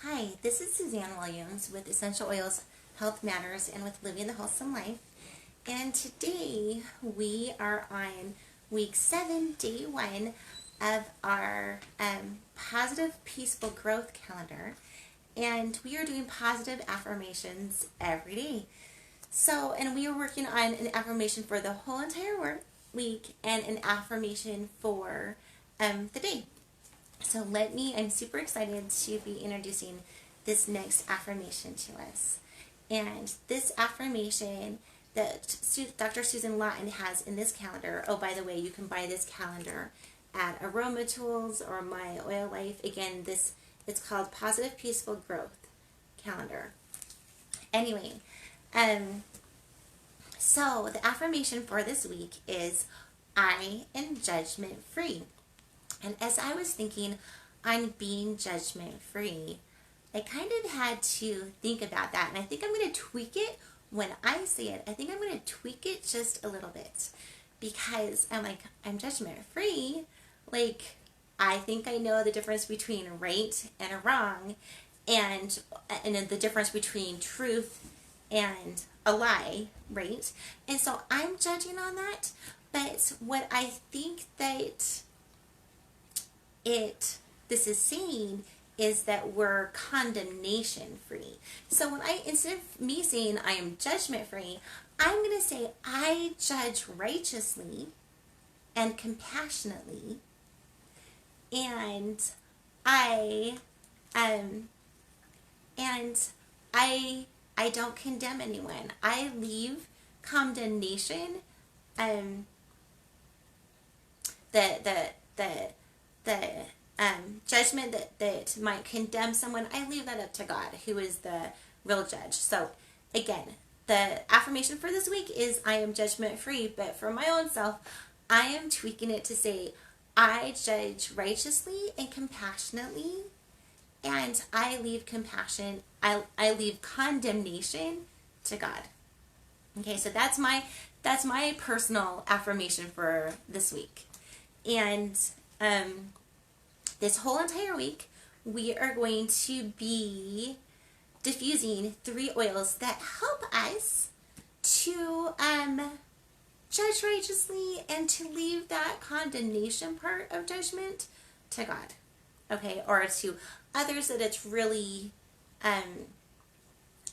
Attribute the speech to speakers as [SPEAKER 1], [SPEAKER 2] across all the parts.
[SPEAKER 1] Hi, this is Suzanne Williams with Essential Oils Health Matters and with Living the Wholesome Life. And today we are on week 7, day 1 of our positive, peaceful growth calendar. And we are doing positive affirmations every day. So, and we are working on an affirmation for the whole entire week and an affirmation for the day. So I'm super excited to be introducing this next affirmation to us. And this affirmation that Dr. Susan Lawton has in this calendar, oh, by the way, you can buy this calendar at Aroma Tools or My Oil Life. Again, it's called Positive Peaceful Growth Calendar. Anyway, so the affirmation for this week is, I am judgment free. And as I was thinking on being judgment free, I kind of had to think about that. And I think I'm going to tweak it when I say it. I think I'm going to tweak it just a little bit because I'm judgment free. Like, I think I know the difference between right and wrong and the difference between truth and a lie, right? And so I'm judging on that. But what I think that this is saying is that we're condemnation free. So instead of me saying I am judgment free, I'm going to say I judge righteously and compassionately, and I don't condemn anyone. I leave condemnation, the judgment that might condemn someone, I leave that up to God, who is the real judge. So again, the affirmation for this week is I am judgment free, but for my own self, I am tweaking it to say I judge righteously and compassionately, and I leave I leave condemnation to God. Okay, so that's my personal affirmation for this week. And this whole entire week, we are going to be diffusing 3 oils that help us to judge righteously and to leave that condemnation part of judgment to God, okay, or to others that it's really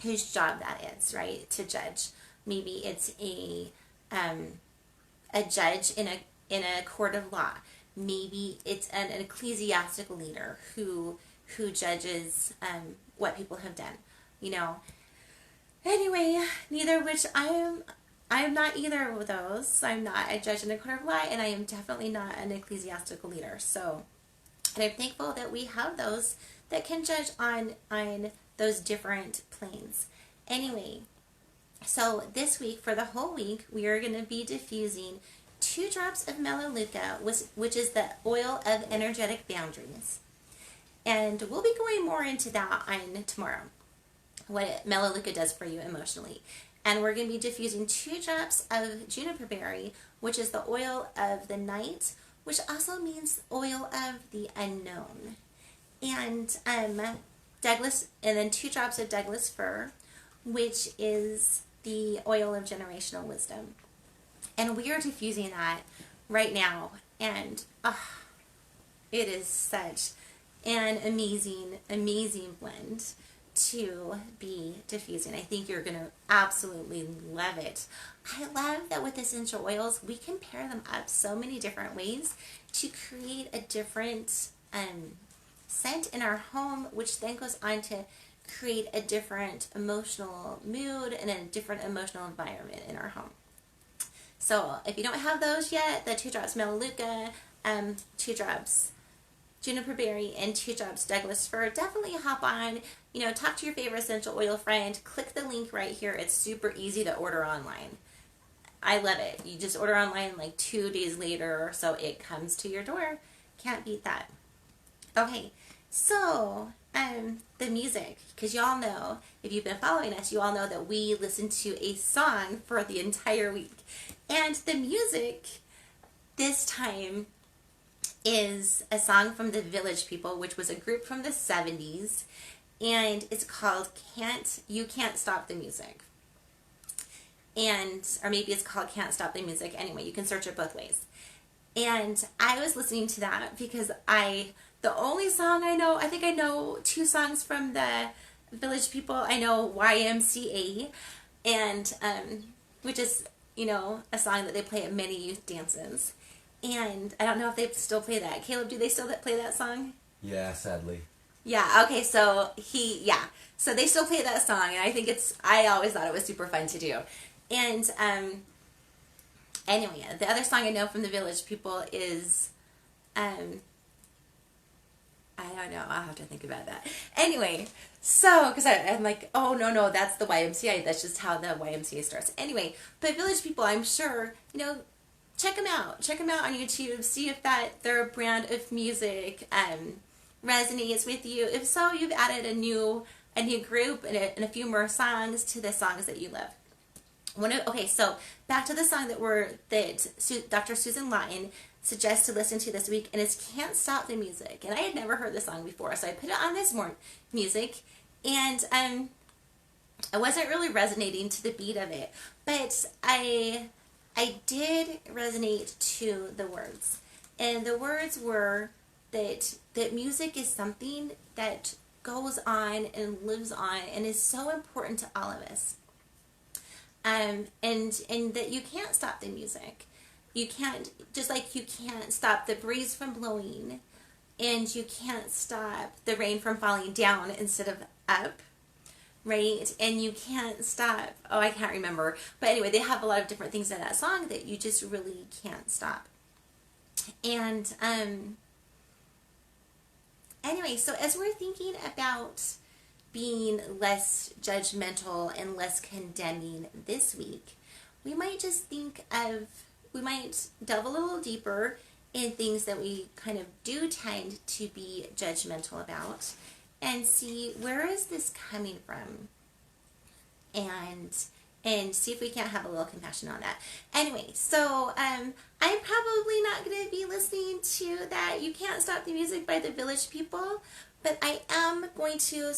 [SPEAKER 1] whose job that is, right, to judge. Maybe it's a judge in a court of law. Maybe it's an ecclesiastical leader who judges what people have done, Anyway, neither which I am not either of those. I'm not a judge in a court of law, and I am definitely not an ecclesiastical leader. So, and I'm thankful that we have those that can judge on those different planes. Anyway, so this week, for the whole week, we are going to be diffusing 2 drops of Melaleuca, which is the oil of energetic boundaries. And we'll be going more into that on tomorrow, what Melaleuca does for you emotionally. And we're going to be diffusing 2 drops of juniper berry, which is the oil of the night, which also means oil of the unknown. And Douglas, and then 2 drops of Douglas fir, which is the oil of generational wisdom. And we are diffusing that right now. And it is such an amazing, amazing blend to be diffusing. I think you're going to absolutely love it. I love that with essential oils, we can pair them up so many different ways to create a different scent in our home, which then goes on to create a different emotional mood and a different emotional environment in our home. So if you don't have those yet, the 2 drops Melaleuca, 2 drops juniper berry, and 2 drops Douglas fir, definitely hop on, talk to your favorite essential oil friend, click the link right here. It's super easy to order online. I love it. You just order online, like 2 days later or so, it comes to your door. Can't beat that. Okay, so the music, because y'all know, if you've been following us, you all know that we listen to a song for the entire week. And the music this time is a song from the Village People, which was a group from the 70s. and it's called You Can't Stop the Music. And, or maybe it's called Can't Stop the Music. Anyway, you can search it both ways. And I was listening to that because the only song I know, I think I know 2 songs from the Village People. I know YMCA, and which is, a song that they play at many youth dances. And I don't know if they still play that. Caleb, do they still play that song?
[SPEAKER 2] Yeah, sadly.
[SPEAKER 1] Yeah, okay, so so they still play that song, and I always thought it was super fun to do. And anyway, the other song I know from the Village People is, I don't know, I'll have to think about that. Anyway, so, because I'm like, oh, no, that's the YMCA, that's just how the YMCA starts. Anyway, but Village People, I'm sure, check them out on YouTube, see if their brand of music resonates with you. If so, you've added a new group and a few more songs to the songs that you love. Okay, so back to the song that Dr. Susan Lawton suggests to listen to this week, and it's Can't Stop the Music. And I had never heard the song before, so I put it on this music, and I wasn't really resonating to the beat of it, but I did resonate to the words. And the words were that music is something that goes on and lives on and is so important to all of us. And that you can't stop the music. You can't, just like you can't stop the breeze from blowing, and you can't stop the rain from falling down instead of up, right? And you can't stop, I can't remember. But anyway, they have a lot of different things in that song that you just really can't stop. And anyway, so as we're thinking about being less judgmental and less condemning this week, we might delve a little deeper in things that we kind of do tend to be judgmental about and see where is this coming from, and see if we can't have a little compassion on that. Anyway, so I'm probably not going to be listening to that You Can't Stop the Music by the Village People, but I am going to,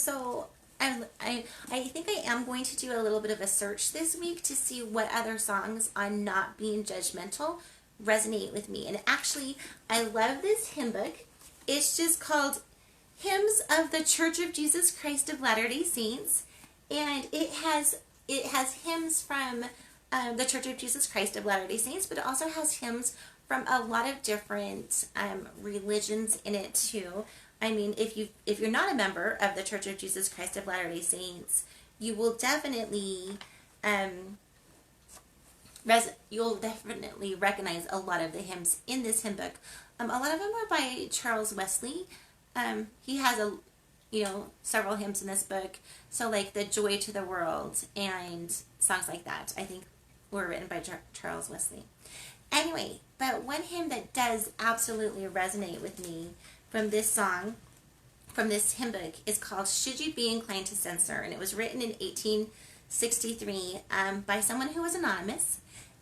[SPEAKER 1] I think I am going to do a little bit of a search this week to see what other songs on not being judgmental resonate with me. And actually, I love this hymn book. It's just called Hymns of the Church of Jesus Christ of Latter-day Saints, and it has hymns from the Church of Jesus Christ of Latter-day Saints, but it also has hymns from a lot of different religions in it too. I mean, if you're not a member of the Church of Jesus Christ of Latter-day Saints, you will definitely recognize a lot of the hymns in this hymn book. A lot of them are by Charles Wesley. He has several hymns in this book. So like the Joy to the World and songs like that, I think were written by Charles Wesley. Anyway, but one hymn that does absolutely resonate with me from this hymn book is called Should You Be Inclined to Censor, and it was written in 1863 by someone who was anonymous,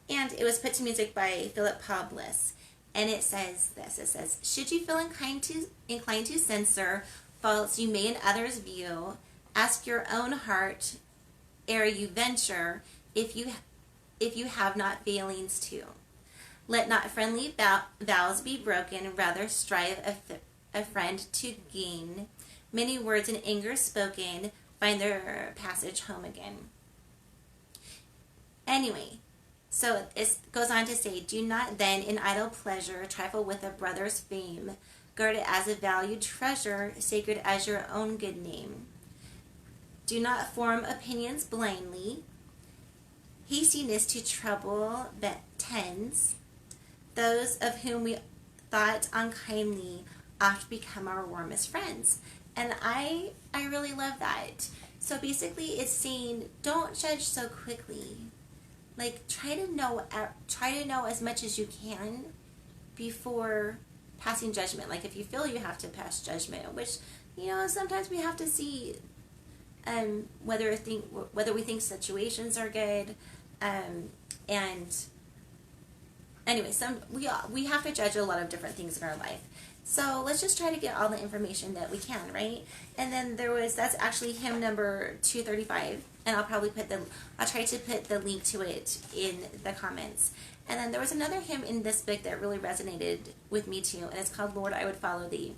[SPEAKER 1] and it was put to music by Philip Paul Bliss. And it says this, it says, should you feel inclined to censor faults you may in others view, ask your own heart ere you venture, if you have not failings too. Let not friendly vows be broken, rather strive a friend to gain. Many words in anger spoken find their passage home again. Anyway, so it goes on to say, do not then in idle pleasure trifle with a brother's fame. Guard it as a valued treasure, sacred as your own good name. Do not form opinions blindly. Hastiness to trouble tends. Those of whom we thought unkindly oft become our warmest friends. And I really love that. So basically it's saying don't judge so quickly. Like try to know as much as you can before passing judgment. Like if you feel you have to pass judgment, which sometimes we have to see whether we think situations are good, and anyway, we have to judge a lot of different things in our life. So let's just try to get all the information that we can, right? And then that's actually hymn number 235, and I'll try to put the link to it in the comments. And then there was another hymn in this book that really resonated with me too, and it's called Lord, I Would Follow Thee.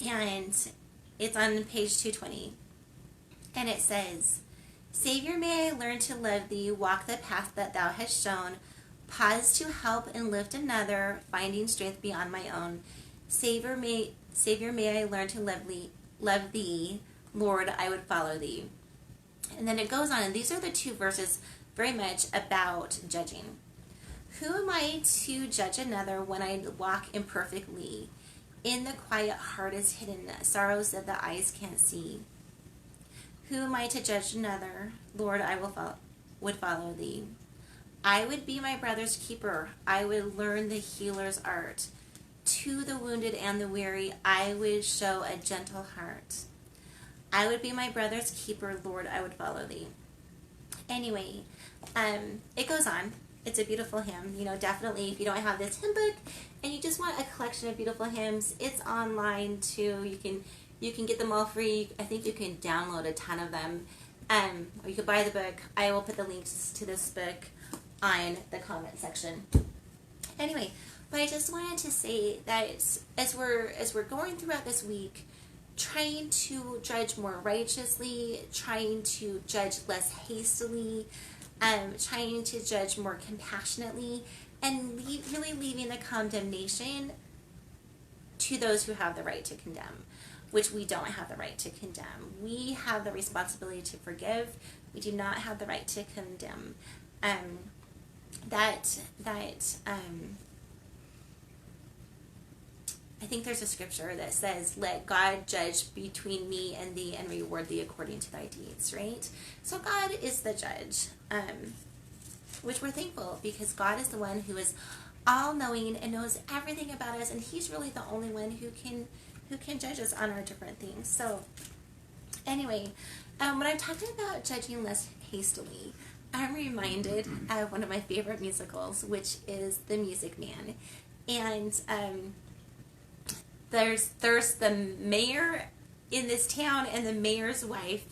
[SPEAKER 1] And it's on page 220. And it says, Savior, may I learn to love thee, walk the path that thou hast shown, pause to help and lift another, finding strength beyond my own. Savior, may I learn to love thee, Lord, I would follow thee. And then it goes on, and these are the two verses very much about judging. Who am I to judge another when I walk imperfectly? In the quiet heart is hidden sorrows that the eyes can't see. Who am I to judge another? Lord, I would follow thee. I would be my brother's keeper. I would learn the healer's art. To the wounded and the weary, I would show a gentle heart. I would be my brother's keeper. Lord, I would follow thee. Anyway, it goes on. It's a beautiful hymn. Definitely if you don't have this hymn book and you just want a collection of beautiful hymns, it's online too. You can get them all free. I think you can download a ton of them. Or you could buy the book. I will put the links to this book on the comment section. Anyway, but I just wanted to say that as we're going throughout this week, trying to judge more righteously, trying to judge less hastily, trying to judge more compassionately, and really leaving the condemnation to those who have the right to condemn, which we don't have the right to condemn. We have the responsibility to forgive. We do not have the right to condemn. I think there's a scripture that says, let God judge between me and thee and reward thee according to thy deeds, right? So God is the judge, which we're thankful because God is the one who is all-knowing and knows everything about us, and he's really the only one who can judge us on our different things. So anyway, when I'm talking about judging less hastily, I'm reminded of one of my favorite musicals, which is The Music Man. And there's the mayor in this town and the mayor's wife,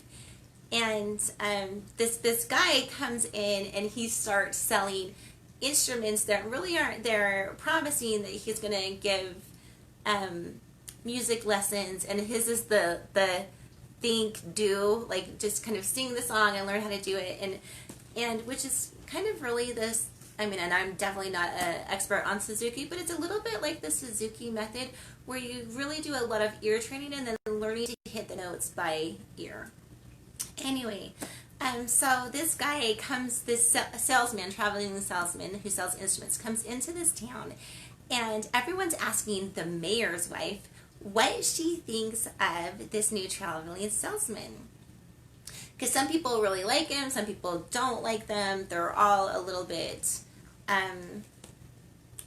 [SPEAKER 1] and this guy comes in and he starts selling instruments that really aren't there, promising that he's going to give music lessons, and his is the think do, like just kind of sing the song and learn how to do it, and which is kind of really this, and I'm definitely not an expert on Suzuki, but it's a little bit like the Suzuki method where you really do a lot of ear training and then learning to hit the notes by ear. Anyway, so this guy this salesman, traveling salesman who sells instruments, comes into this town, and everyone's asking the mayor's wife what she thinks of this new traveling salesman. Because some people really like him, some people don't like them. They're all a little bit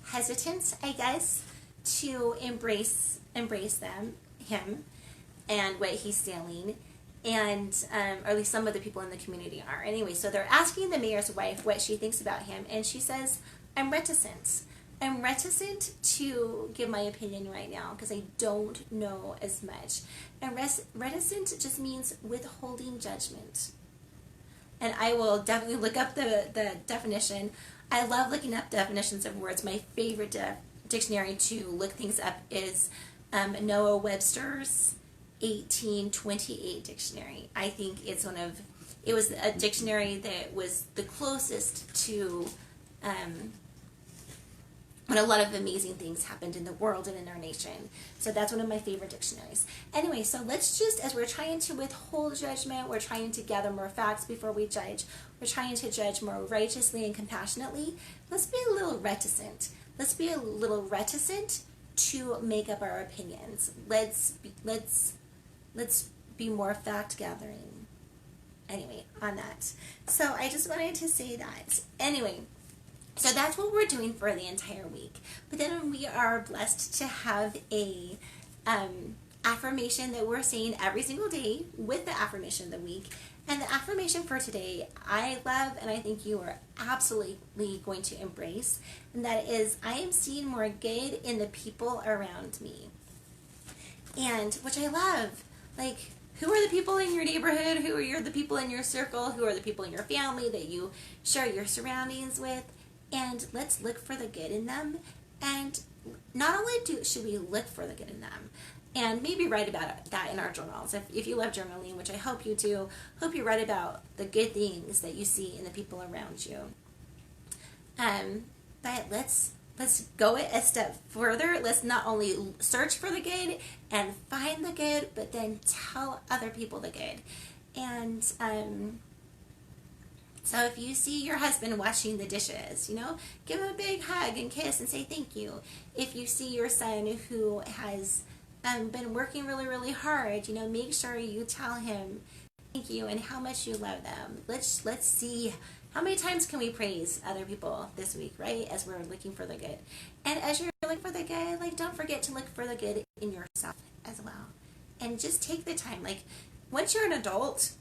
[SPEAKER 1] hesitant, I guess, to embrace him and what he's selling, and or at least some of the people in the community are. Anyway, so they're asking the mayor's wife what she thinks about him, and she says, I'm reticent to give my opinion right now because I don't know as much. And reticent just means withholding judgment. And I will definitely look up the definition. I love looking up definitions of words. My favorite dictionary to look things up is Noah Webster's 1828 dictionary. I think it was a dictionary that was the closest to when a lot of amazing things happened in the world and in our nation. So that's one of my favorite dictionaries. Anyway, so let's just, as we're trying to withhold judgment, we're trying to gather more facts before we judge, we're trying to judge more righteously and compassionately, let's be a little reticent. Let's be a little reticent to make up our opinions. Let's be more fact gathering. Anyway, on that. So I just wanted to say that. Anyway, so that's what we're doing for the entire week. But then we are blessed to have a affirmation that we're saying every single day with the affirmation of the week. And the affirmation for today, I love and I think you are absolutely going to embrace. And that is, I am seeing more good in the people around me. And which I love. Like, who are the people in your neighborhood? Who are the people in your circle? Who are the people in your family that you share your surroundings with? And let's look for the good in them. And not only should we look for the good in them, and maybe write about that in our journals. If you love journaling, which I hope you do, hope you write about the good things that you see in the people around you. But let's go it a step further. Let's not only search for the good and find the good, but then tell other people the good. And so if you see your husband washing the dishes, give him a big hug and kiss and say thank you. If you see your son who has been working really, really hard, make sure you tell him thank you and how much you love them. Let's see how many times can we praise other people this week, right? As we're looking for the good. And as you're looking for the good, don't forget to look for the good in yourself as well. And just take the time. Once you're an adult,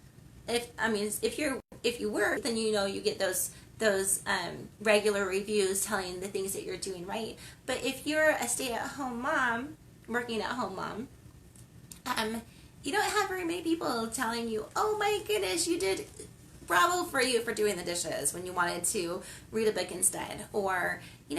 [SPEAKER 1] if you work, then you get those regular reviews telling the things that you're doing right. But if you're a stay-at-home mom, working at home mom, you don't have very many people telling you, oh my goodness, you did, bravo for you for doing the dishes when you wanted to read a book instead, or you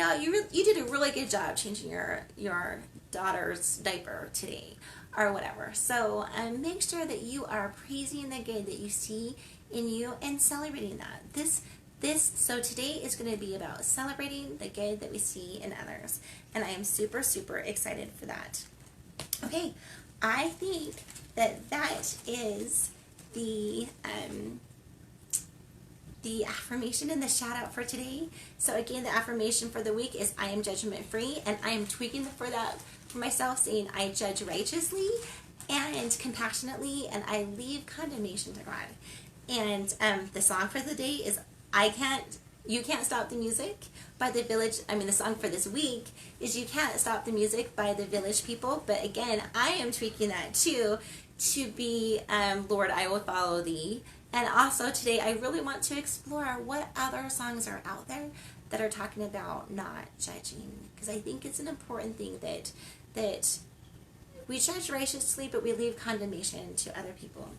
[SPEAKER 1] did a really good job changing your daughter's diaper today, or whatever. So make sure that you are praising the good that you see in you and celebrating that. So today is going to be about celebrating the good that we see in others. And I am super, super excited for that. Okay, I think that is the affirmation and the shout out for today. So again, the affirmation for the week is I am judgment free, and I am tweaking for that for myself, saying I judge righteously and compassionately, and I leave condemnation to God. And the song for the day is You Can't Stop the Music by The Village. The song for this week is You Can't Stop the Music by The Village People. But again, I am tweaking that too to be Lord, I Will Follow Thee. And also today, I really want to explore what other songs are out there that are talking about not judging. Because I think it's an important thing that we judge righteously, but we leave condemnation to other people.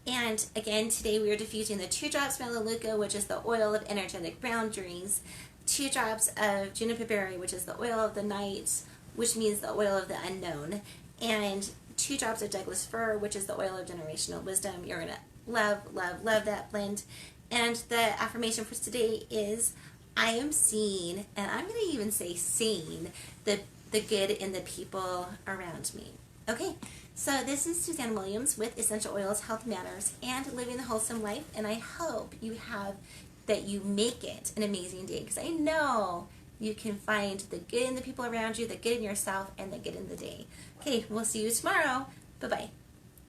[SPEAKER 1] And again, today we are diffusing the 2 drops Melaleuca, which is the oil of energetic boundaries, 2 drops of juniper berry, which is the oil of the night, which means the oil of the unknown, and 2 drops of Douglas fir, which is the oil of generational wisdom. You're going to love, love, love that blend. And the affirmation for today is I am seeing, and I'm going to even say seeing, the good in the people around me. Okay, so this is Suzanne Williams with Essential Oils, Health Matters, and Living the Wholesome Life, and I hope that you make it an amazing day, because I know you can find the good in the people around you, the good in yourself, and the good in the day. Okay, we'll see you tomorrow. Bye-bye.